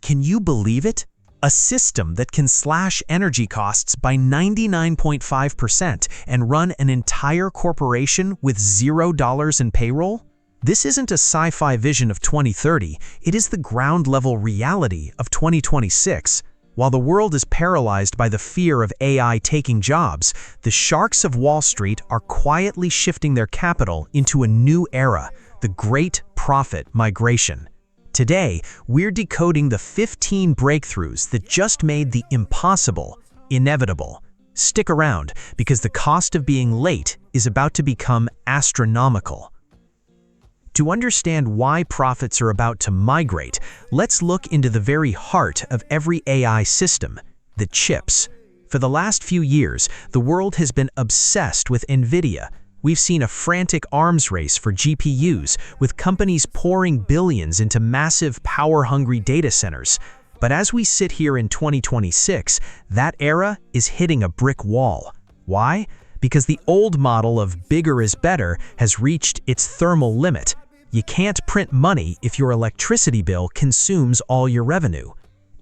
Can you believe it? A system that can slash energy costs by 99.5% and run an entire corporation with $0 in payroll? This isn't a sci-fi vision of 2030, it is the ground-level reality of 2026. While the world is paralyzed by the fear of AI taking jobs, the sharks of Wall Street are quietly shifting their capital into a new era, the Great Profit Migration. Today, we're decoding the 15 breakthroughs that just made the impossible inevitable. Stick around, because the cost of being late is about to become astronomical. To understand why profits are about to migrate, let's look into the very heart of every AI system, the chips. For the last few years, the world has been obsessed with Nvidia. We've seen a frantic arms race for GPUs, with companies pouring billions into massive power-hungry data centers. But as we sit here in 2026, that era is hitting a brick wall. Why? Because the old model of bigger is better has reached its thermal limit. You can't print money if your electricity bill consumes all your revenue.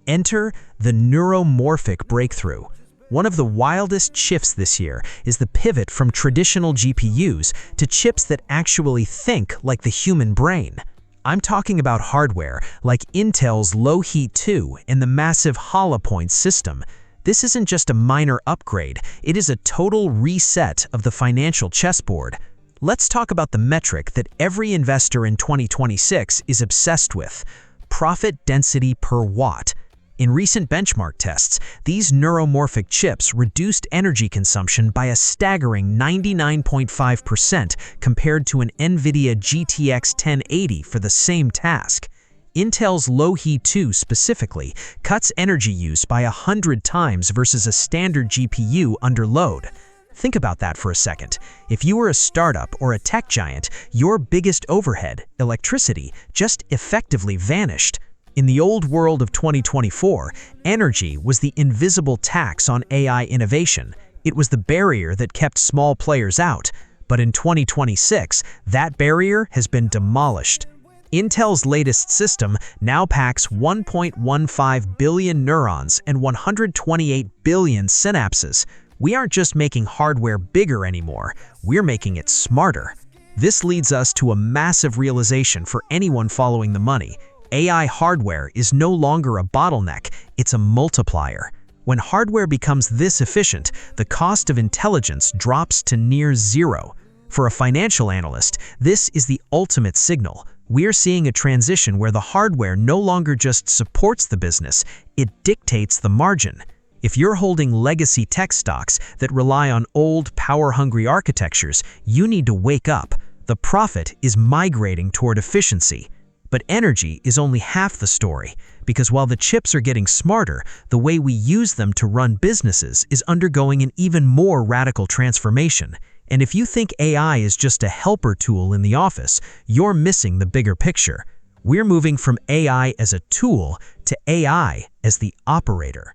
Enter the neuromorphic breakthrough. One of the wildest shifts this year is the pivot from traditional GPUs to chips that actually think like the human brain. I'm talking about hardware like Intel's Low-Heat 2 and the massive Hollow-Point system. This isn't just a minor upgrade, it is a total reset of the financial chessboard. Let's talk about the metric that every investor in 2026 is obsessed with: profit density per watt. In recent benchmark tests, these neuromorphic chips reduced energy consumption by a staggering 99.5% compared to an Nvidia GTX 1080 for the same task. Intel's Low-Heat 2 specifically cuts energy use by 100 times versus a standard GPU under load. Think about that for a second. If you were a startup or a tech giant, your biggest overhead, electricity, just effectively vanished. In the old world of 2024, energy was the invisible tax on AI innovation. It was the barrier that kept small players out. But in 2026, that barrier has been demolished. Intel's latest system now packs 1.15 billion neurons and 128 billion synapses. We aren't just making hardware bigger anymore, we're making it smarter. This leads us to a massive realization for anyone following the money. AI hardware is no longer a bottleneck, it's a multiplier. When hardware becomes this efficient, the cost of intelligence drops to near zero. For a financial analyst, this is the ultimate signal. We're seeing a transition where the hardware no longer just supports the business, it dictates the margin. If you're holding legacy tech stocks that rely on old, power-hungry architectures, you need to wake up. The profit is migrating toward efficiency. But energy is only half the story, because while the chips are getting smarter, the way we use them to run businesses is undergoing an even more radical transformation. And if you think AI is just a helper tool in the office, you're missing the bigger picture. We're moving from AI as a tool to AI as the operator.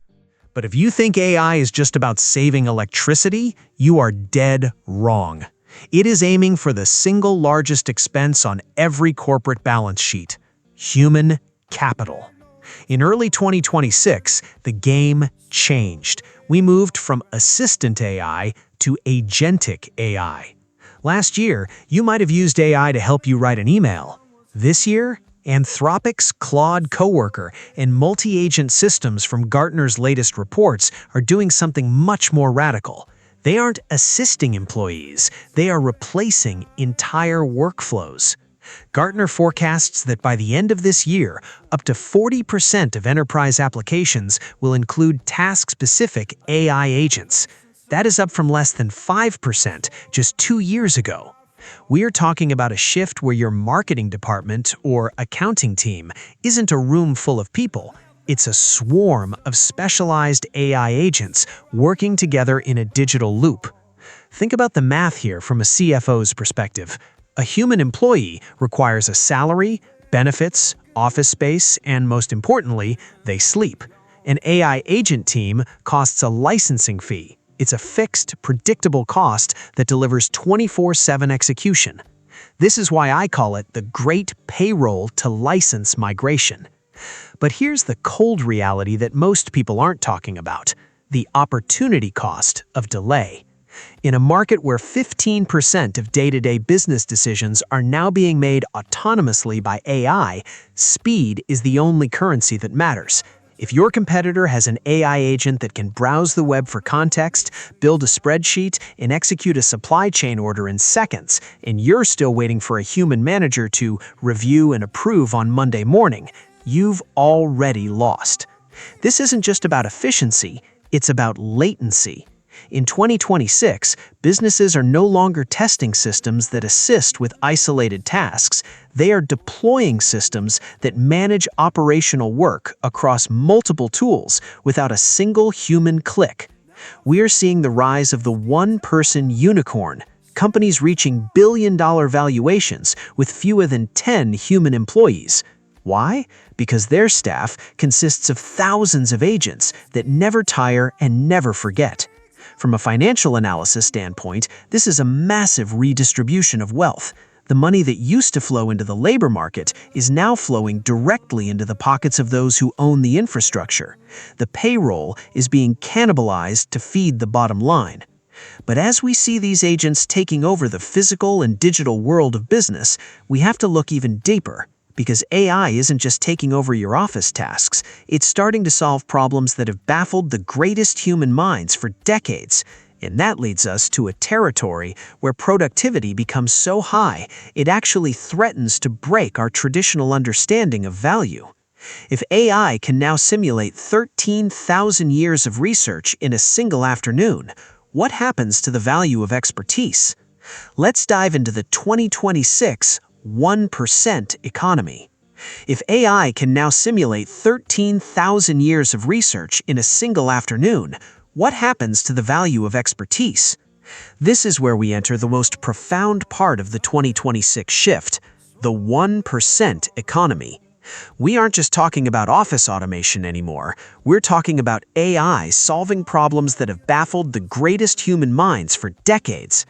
But if you think AI is just about saving electricity, you are dead wrong. It is aiming for the single largest expense on every corporate balance sheet: human capital. In early 2026, the game changed. We moved from assistant AI to agentic AI. Last year, you might have used AI to help you write an email. This year, Anthropic's Claude Coworker and multi-agent systems from Gartner's latest reports are doing something much more radical. They aren't assisting employees, they are replacing entire workflows. Gartner forecasts that by the end of this year, up to 40% of enterprise applications will include task-specific AI agents. That is up from less than 5% just 2 years ago. We are talking about a shift where your marketing department or accounting team isn't a room full of people. It's a swarm of specialized AI agents working together in a digital loop. Think about the math here from a CFO's perspective. A human employee requires a salary, benefits, office space, and most importantly, they sleep. An AI agent team costs a licensing fee. It's a fixed, predictable cost that delivers 24/7 execution. This is why I call it the Great Payroll to License Migration. But here's the cold reality that most people aren't talking about: the opportunity cost of delay. In a market where 15% of day-to-day business decisions are now being made autonomously by AI, speed is the only currency that matters. If your competitor has an AI agent that can browse the web for context, build a spreadsheet, and execute a supply chain order in seconds, and you're still waiting for a human manager to review and approve on Monday morning, you've already lost. This isn't just about efficiency, it's about latency. In 2026, businesses are no longer testing systems that assist with isolated tasks. They are deploying systems that manage operational work across multiple tools without a single human click. We are seeing the rise of the one-person unicorn, companies reaching billion-dollar valuations with fewer than 10 human employees. Why? Because their staff consists of thousands of agents that never tire and never forget. From a financial analysis standpoint, this is a massive redistribution of wealth. The money that used to flow into the labor market is now flowing directly into the pockets of those who own the infrastructure. The payroll is being cannibalized to feed the bottom line. But as we see these agents taking over the physical and digital world of business, we have to look even deeper. Because AI isn't just taking over your office tasks, it's starting to solve problems that have baffled the greatest human minds for decades. And that leads us to a territory where productivity becomes so high, it actually threatens to break our traditional understanding of value. If AI can now simulate 13,000 years of research in a single afternoon, what happens to the value of expertise? Let's dive into the 2026 1% economy. If AI can now simulate 13,000 years of research in a single afternoon, what happens to the value of expertise? This is where we enter the most profound part of the 2026 shift, the 1% economy. We aren't just talking about office automation anymore. We're talking about AI solving problems that have baffled the greatest human minds for decades.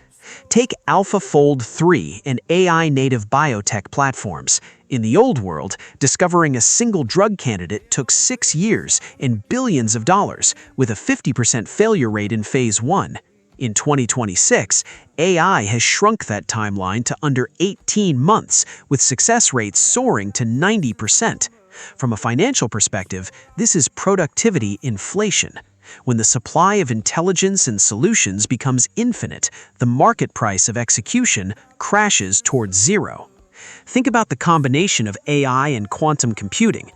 Take AlphaFold 3 and AI-native biotech platforms. In the old world, discovering a single drug candidate took 6 years and billions of dollars, with a 50% failure rate in phase 1. In 2026, AI has shrunk that timeline to under 18 months, with success rates soaring to 90%. From a financial perspective, this is productivity inflation. When the supply of intelligence and solutions becomes infinite, the market price of execution crashes towards zero. Think about the combination of AI and quantum computing.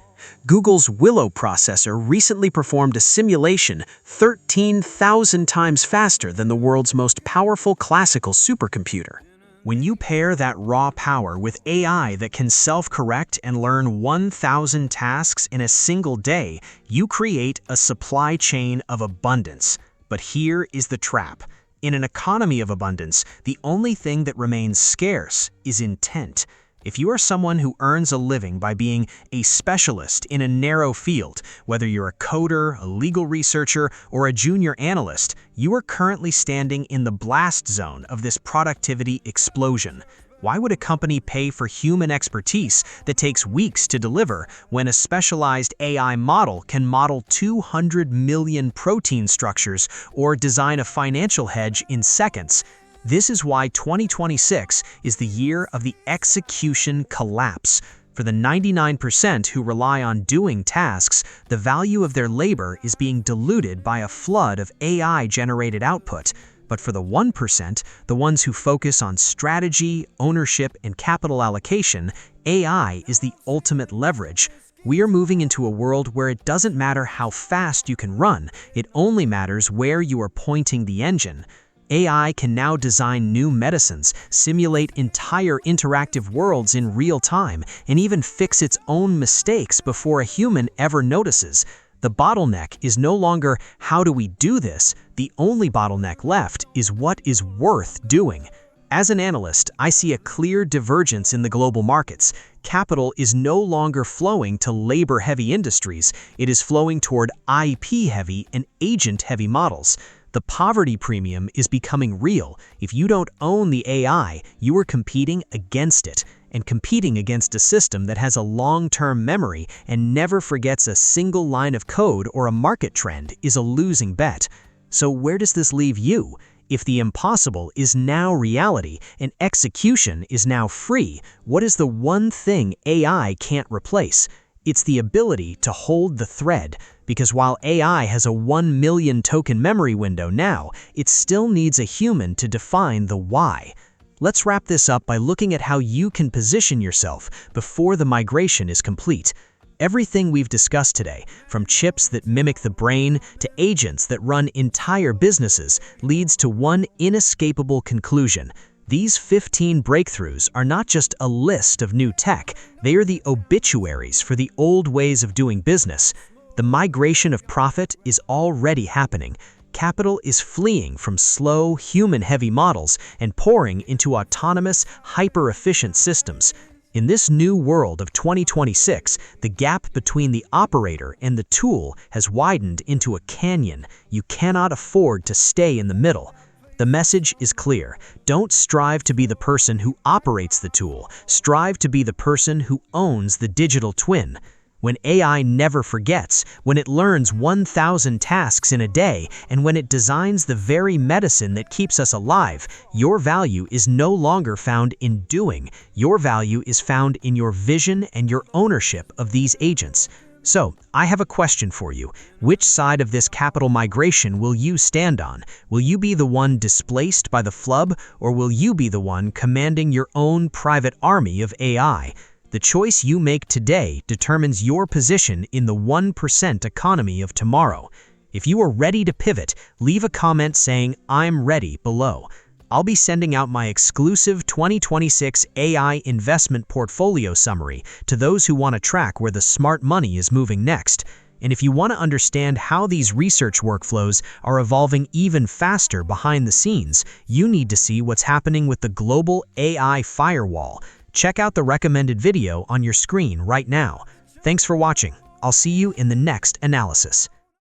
Google's Willow processor recently performed a simulation 13,000 times faster than the world's most powerful classical supercomputer. When you pair that raw power with AI that can self-correct and learn 1,000 tasks in a single day, you create a supply chain of abundance. But here is the trap. In an economy of abundance, the only thing that remains scarce is intent. If you are someone who earns a living by being a specialist in a narrow field, whether you're a coder, a legal researcher, or a junior analyst, you are currently standing in the blast zone of this productivity explosion. Why would a company pay for human expertise that takes weeks to deliver when a specialized AI model can model 200 million protein structures or design a financial hedge in seconds? This is why 2026 is the year of the execution collapse. For the 99% who rely on doing tasks, the value of their labor is being diluted by a flood of AI-generated output. But for the 1%, the ones who focus on strategy, ownership, and capital allocation, AI is the ultimate leverage. We are moving into a world where it doesn't matter how fast you can run, it only matters where you are pointing the engine. AI can now design new medicines, simulate entire interactive worlds in real time, and even fix its own mistakes before a human ever notices. The bottleneck is no longer how do we do this, the only bottleneck left is what is worth doing. As an analyst, I see a clear divergence in the global markets. Capital is no longer flowing to labor-heavy industries, it is flowing toward IP-heavy and agent-heavy models. The poverty premium is becoming real. If you don't own the AI, you are competing against it, and competing against a system that has a long-term memory and never forgets a single line of code or a market trend is a losing bet. So where does this leave you? If the impossible is now reality and execution is now free, what is the one thing AI can't replace? It's the ability to hold the thread, because while AI has a 1 million token memory window now, it still needs a human to define the why. Let's wrap this up by looking at how you can position yourself before the migration is complete. Everything we've discussed today, from chips that mimic the brain to agents that run entire businesses, leads to one inescapable conclusion. These 15 breakthroughs are not just a list of new tech, they are the obituaries for the old ways of doing business. The migration of profit is already happening. Capital is fleeing from slow, human-heavy models and pouring into autonomous, hyper-efficient systems. In this new world of 2026, the gap between the operator and the tool has widened into a canyon. You cannot afford to stay in the middle. The message is clear. Don't strive to be the person who operates the tool. Strive to be the person who owns the digital twin. When AI never forgets, when it learns 1,000 tasks in a day, and when it designs the very medicine that keeps us alive, your value is no longer found in doing. Your value is found in your vision and your ownership of these agents. So, I have a question for you. Which side of this capital migration will you stand on? Will you be the one displaced by the flub, or will you be the one commanding your own private army of AI? The choice you make today determines your position in the 1% economy of tomorrow. If you are ready to pivot, leave a comment saying, "I'm ready" below. I'll be sending out my exclusive 2026 AI investment portfolio summary to those who want to track where the smart money is moving next. And if you want to understand how these research workflows are evolving even faster behind the scenes, you need to see what's happening with the global AI firewall. Check out the recommended video on your screen right now. Thanks for watching. I'll see you in the next analysis.